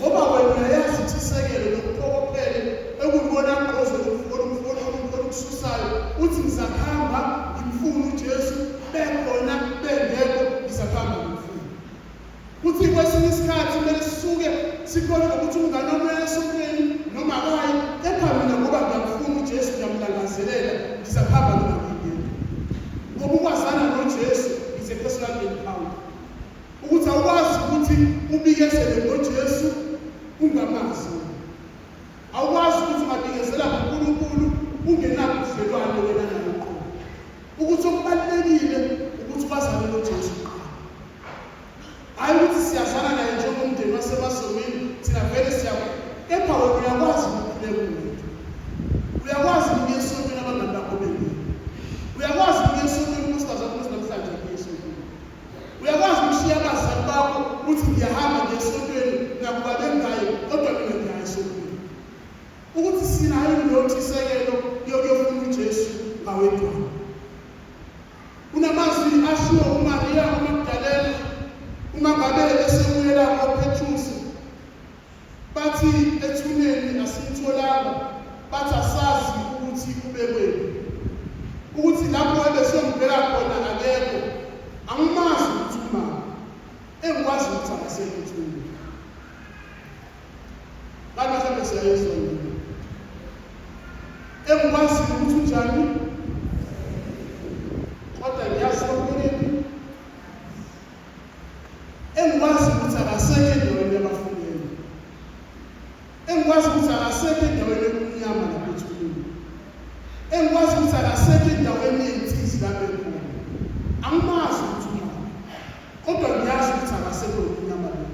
Ngoba wena yazi ukuthi isekelo lokuphokophele ekubona ngoze ukufuna uthi ngizakhamba ngimfuna uJesu bekhona bengekho ngizakhamba ngimfuna. Uthi kwesinye isikhathi kumele sisuke sikholwe ukuthi umngane omoya esontweni noma akayi, kepha mina ngoba ngiyamfuna uJesu ngiyamlangazelela ngizakhamba ngingakuyena. Ngoba ukwazana noJesu is a personal encounter. Ukuthi awukwazi ukuthi ubikezele noJesu ungamazi. Awukwazi ukuthi ungabikezela kuNkulunkulu ungenalo ubudlelwano wena naye uqobo. Ukuthi okubalulekile ukuthi wazane noJesu. Hayi ukuthi siyazana naye njengomndeni wasemasongweni thina vele siyakho, kepha wena uyakwazi ukukhuleka umuntu. Uyakwazi ukuya esontweni abangani bakho bengekho. Uyakwazi ukuya esontweni unkosikazi wakho namhlanje ukuya esontweni. Uyakwazi ukushiya abazali bakho uthi ngiyahamba ngiye esontweni nakuba bengayi kodwa mina ngiya esontweni. Ukuthi sinayo leyo ntshisekelo yokufuna uJesu ngawedwana. Kunamazwi ashiwo uMaria uMagdalena uma ngabe esebuyela kwaPetrus, bathi ethuneni asimtholanga, bathi asazi ukuthi ubekweni. Ukuthi lapho ebesembheka khona akekho, angimazi ukuthi umama, engikwazi ukuthi akasekho ethuneni. Kanti mhlawumbe siyayizwa yini? Engikwazi ukuthi unjani, kodwa ngiyazi ukuthi engikwazi ukuthi akasekho endaweni yabafundeli. Engikwazi ukuthi akasekho endaweni yokunyama naphethulweni. Engikwazi ukuthi akasekho endaweni yey'nsizi lapho ekhona. Angimazi ukuthi umama, kodwa ngiyazi ukuthi akasekho yokunyama lapho.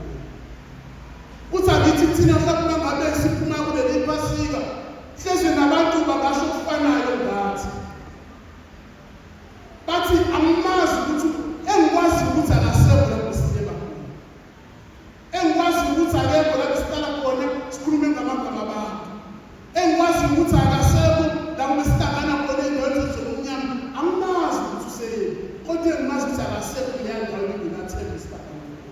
Uthi akithi thina mhlawumbe ngabe siphuma kuleli Pasika, hleze nabantu bangasho okufanayo ngathi. Bathi angimazi ukuthi engikwazi ukuthi akasekho lapho siyeba khona. Engikwazi ukuthi akekho lapho sihlala khona sikhulume ngamagama abantu. Engikwazi ukuthi akasekho lapho besihlangana khona endaweni zokunyama. Angimazi ukuthi useyeni, kodwa engimazi ukuthi akasekho endaweni enginathemba sihlangana khona.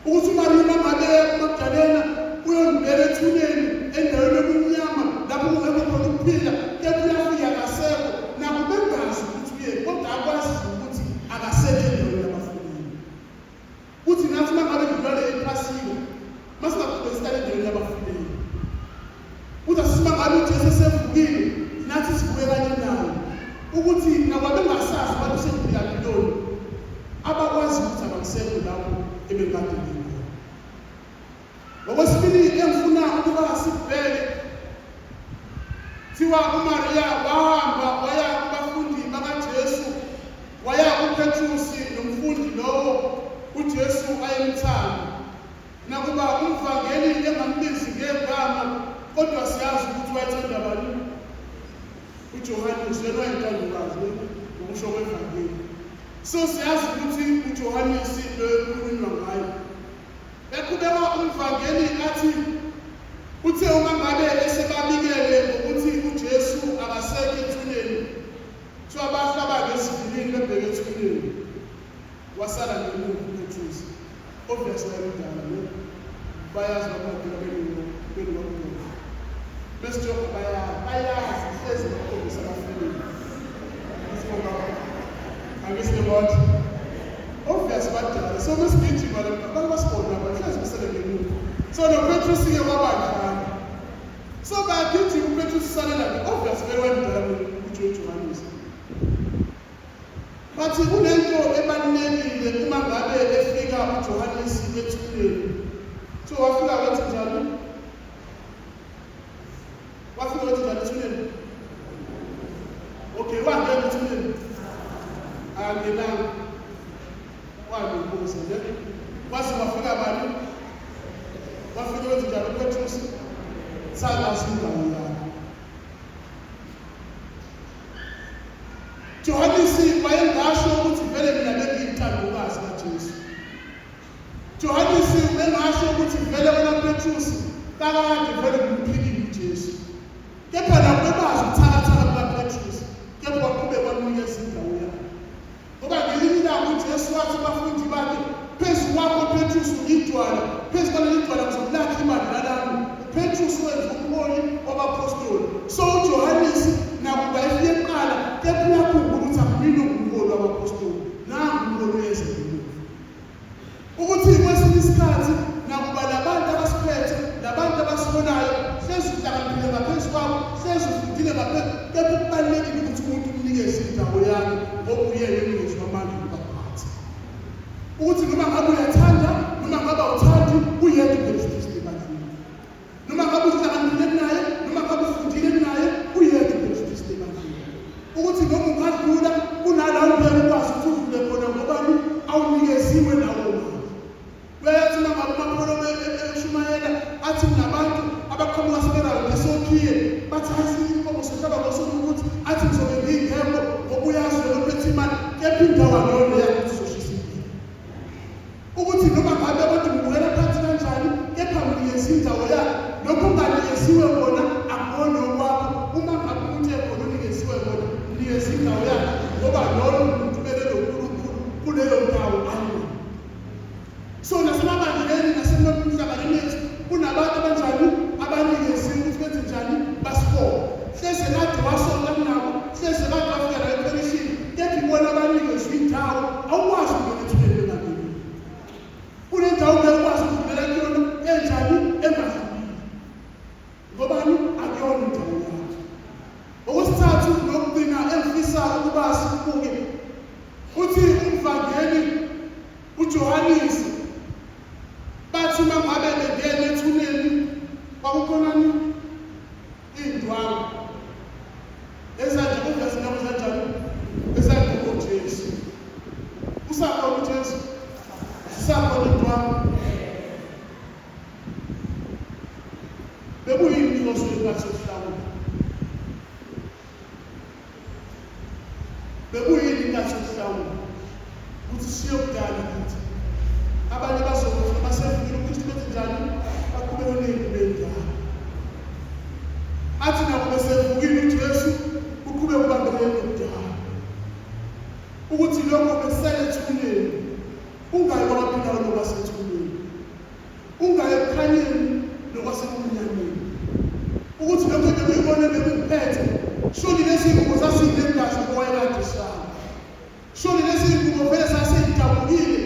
Ukuthi uMaria ngabe uMagdalena uyongibeka ethuneni endaweni yokunyama lapho kungekho khona ukuphila, kepha uyafika akasekho, nabo bengazi ukuthi uye, kodwa akwazi ukuthi akasekho endaweni yabafundeli. Uthi nathi uma ngabe ngidlale ePhasika, masingaqhubeka sihlale endaweni yabafundeli. Uthi asima ngabe uJesu esevukile, nathi sivuke kanye naye. Ukuthi nabo bengasazi bathi usevukile ntoni, abakwazi ukuthi akasekho lapho ebekade khona. Okwesibili engifuna ukuba sibheke, thiwa uMaria wahamba waya kubafundi bakaJesu, waya kuPetrus nomfundi lowo uJesu ayemthanda. Nakuba umvangeli engambizi ngegama, kodwa siyazi ukuthi wayethanda bani? uJohane, yena wayentandikazi ngokusho kwevangeli. So siyazi ukuthi uJohanesi lo ekhulunywa ngayo. Beqhubeka umvangeli athi uthe uma ngabe esebabikele ukuthi uJesu akasekho ethuneni, kuthiwa bahlaba ngesivinini bebheke ethuneni, wasala ngemuva uPetrus. Obviously ayindala lo bayazi ababili bekulo besijoka bayazi hlezi bakhombisa abafundeli. Angisho ukuthi obviously badala, so besigijima lapha basibona bahlezi besele ngemuva. So noPetrus ke kwabanjani, so bagijima uPetrus usalela ke obviously bewendala uJohannes. Bathi kunento ebalulekile uma ngabe efika uJohannes ethuneni. So wafika wathi njalo, wafika wathi njalo ethuneni. Okay, wangena ethuneni. Angenanga. Wabuza nje. Wathi wafika bani? Wafika wathi njalo uPetrus. Sala sindawo yakhe. Johannes wayengasho ukuthi vele mina bengiyithandokazi kaJesu. Johannes bengasho ukuthi vele wena Petrus kakade vele ngumphikile uJesu. Kepha nabo bebazi ukuthakathaka kukaPetrus, kepha waqhubeka wanikeza indawo yakhe. Ngoba ngelinye ilanga uJesu wathi abafundi bakhe, phezu kwakho Petrus ungidwala, phezu kwaleli dwala ngizolakha ibandla lami. Petrus wenza umholi wabapostoli. So uJohannes nakuba efike eqala kubalulekile ukuthi umuntu umnikeze indawo yakhe ngoba uyena unikezwe amandla ngaphansi. Ukuthi noma ngabe uyathanda noma ngabe awuthandi uyedwa uJesu Kristu ebandleni. Noma ngabe uhlanganyele naye noma ngabe ufundile naye uyedwa uJesu Kristu ebandleni. Ukuthi noma ungadlula kunala ubeke ukwazi ukuthi udlule khona ngoba awunikeziwe nawo manje. Bayathi noma amapholo eshumayela athi nabantu abaqhamuka sebelayo nesokhiye bathi asinkomo sohlaba losokuthi athi ngizobe ngiyingekho ngokuyazi lokuphethe imali kepha indawo lona yakuthi soshisa impilo. Ukuthi noma ngabe abantu ngibukela phansi kanjani kepha nginikeza indawo yakhe lokhu unganikeziwe kona akubona okwakho. Uma ngabe umuntu ekhona unikeziwe kona unikeza indawo yakhe ngoba lona umuntu ubelele uNkulunkulu kuleyo ndawo ayo. So nasemabandleni nasemhlabeni yethu kunabantu abanjani abanikeziwe ukuthi benze njani basipho. Hleze kade wasonga nabo, hleze kade wafika la ePerishini, kepha ibona abanikezwe indawo awukwazi ukuyethulele nabini. Kunendawo ukwazi ukudlula kuyona enjani engadlulile. Ngobani akuyona indawo yakhe. Okwesithathu nokugcina engifisayo ukuba sibuke uthi umvangeli uJohannes bathi mangabe bengena ethuneni kwakukhonani indwalo ezanje kuveza nabo kanjani ezanduko Jesu usakhona uJesu usakhona indwalo bekuyini inhloso yenkathi yokuhlawula bekuyini inkathi yokuhlawula ukuthi siyokudala ukuthi abanye bazokufuna basefikile ukuthi benze njani baqhubekele ney'mpilo. Athi nabo besevukile uJesu uqhubeke ubambelele nokudala. Ukuthi lokho bekusele ethuneni ungayi kwabaphilayo nokwasethuneni, ungayi ebukhanyeni nokwasemnyameni. Ukuthi lokho bekuyibone bekuphethe shoni lezi ngubo zasiyinendazi ngoba yekade ishaya. Shoni lezi ngubo vele sasiyidabukile